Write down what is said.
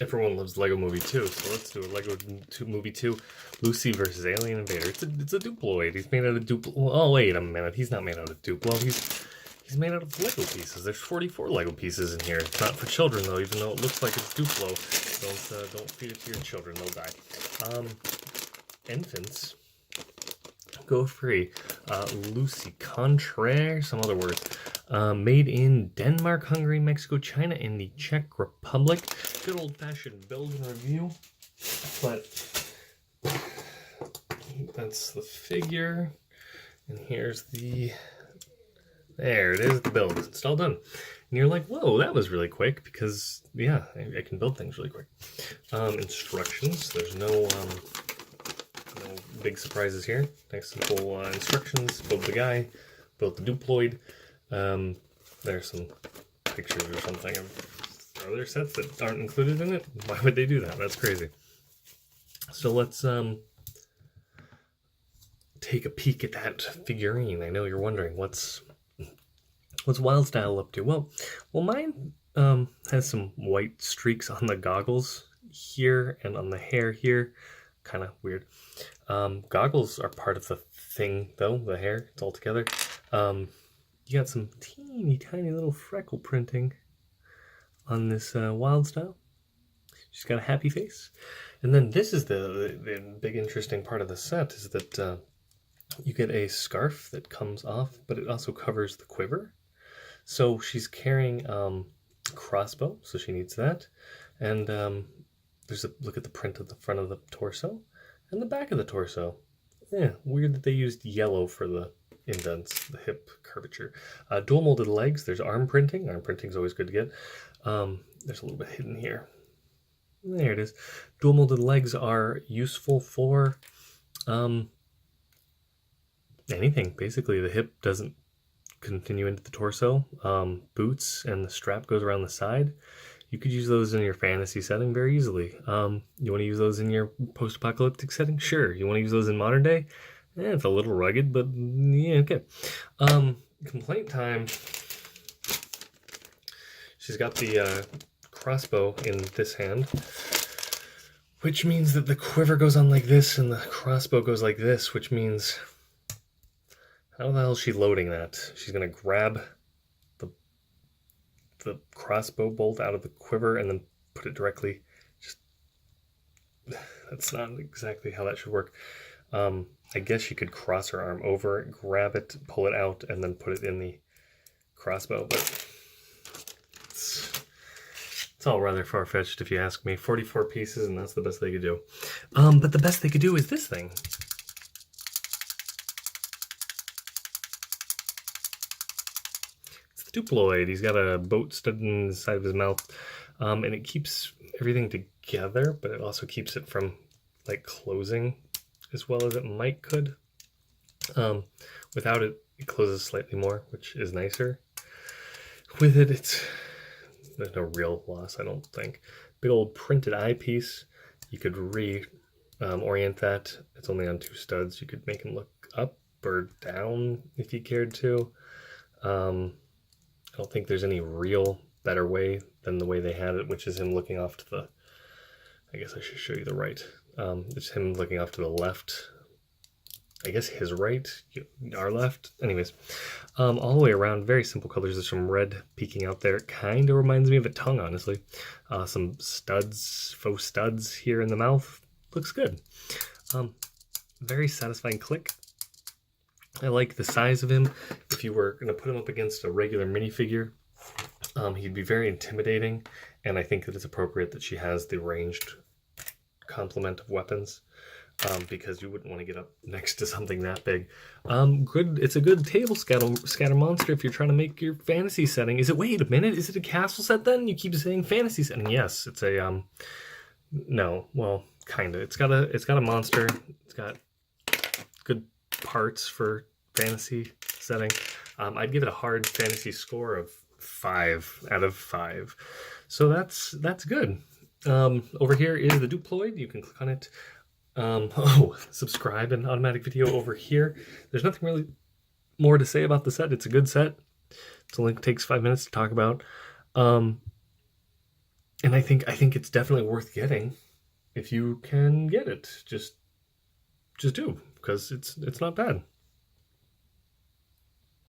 Everyone loves Lego Movie 2, so let's do a Movie 2, Lucy versus Alien Invader. It's a Duploid. He's made out of Duplo. Oh, wait a minute. He's not made out of Duplo. He's made out of Lego pieces. There's 44 Lego pieces in here. It's not for children, though, even though it looks like it's Duplo. Don't feed it to your children. They'll die. Infants go free. Lucy Contraire, some other words. Made in Denmark, Hungary, Mexico, China, and the Czech Republic. Good old-fashioned build and review. But that's the figure. And here's the... There it is, the build. It's all done. And you're like, whoa, that was really quick, because, yeah, I can build things really quick. Instructions. There's no big surprises here. Nice simple instructions. Build the guy. Build the Duploid. There's some pictures or something of other sets that aren't included in it. Why would they do that? That's crazy. So let's take a peek at that figurine. I know you're wondering what's Wildstyle up to. Well, mine has some white streaks on the goggles here and on the hair here. Kind of weird. Goggles are part of the thing, though. The hair, it's all together. You got some teeny tiny little freckle printing on this Wildstyle. She's got a happy face. And then this is the big interesting part of the set is that you get a scarf that comes off, but it also covers the quiver. So she's carrying a crossbow, so she needs that. And there's a look at the print of the front of the torso and the back of the torso. Yeah, weird that they used yellow for the indents, the hip curvature. Dual molded legs. There's arm printing. Arm printing is always good to get. There's a little bit hidden here. There it is. Dual molded legs are useful for anything. Basically, the hip doesn't continue into the torso. Boots and the strap goes around the side. You could use those in your fantasy setting very easily. You want to use those in your post-apocalyptic setting? Sure. You want to use those in modern day? It's a little rugged, but yeah, okay. Complaint time. She's got the crossbow in this hand, which means that the quiver goes on like this and the crossbow goes like this, which means... How the hell is she loading that? She's going to grab the crossbow bolt out of the quiver and then put it directly... That's not exactly how that should work. I guess she could cross her arm over, grab it, pull it out, and then put it in the crossbow, but it's all rather far-fetched if you ask me. 44 pieces, and that's the best they could do. But the best they could do is this thing. It's the Duploid. He's got a boat studded in the side of his mouth, and it keeps everything together, but it also keeps it from, like, closing as well as it might could. Without it, it closes slightly more, which is nicer. With it, there's no real loss, I don't think. Big old printed eyepiece. You could orient that. It's only on 2 studs. You could make him look up or down if you cared to. I don't think there's any real better way than the way they had it, which is him looking off to the... I guess I should show you the right. It's him looking off to the left. I guess his right, our left. Anyways, all the way around, very simple colors. There's some red peeking out there. It kind of reminds me of a tongue, honestly. Some studs, faux studs here in the mouth. Looks good. Very satisfying click. I like the size of him. If you were going to put him up against a regular minifigure, he'd be very intimidating. And I think that it's appropriate that she has the ranged complement of weapons, because you wouldn't want to get up next to something that big. It's a good table scatter monster if you're trying to make your fantasy setting. Wait a minute, is it a castle set then? You keep saying fantasy setting. Yes, it's a no, well, kind of. It's got a monster. It's got good parts for fantasy setting. I'd give it a hard fantasy score of 5 out of 5. So that's good. Over here is the Duploid. You can click on it. Subscribe and automatic video over here. There's nothing really more to say about the set. It's a good set. It only takes 5 minutes to talk about. And I think it's definitely worth getting if you can get it. Just do, because it's not bad.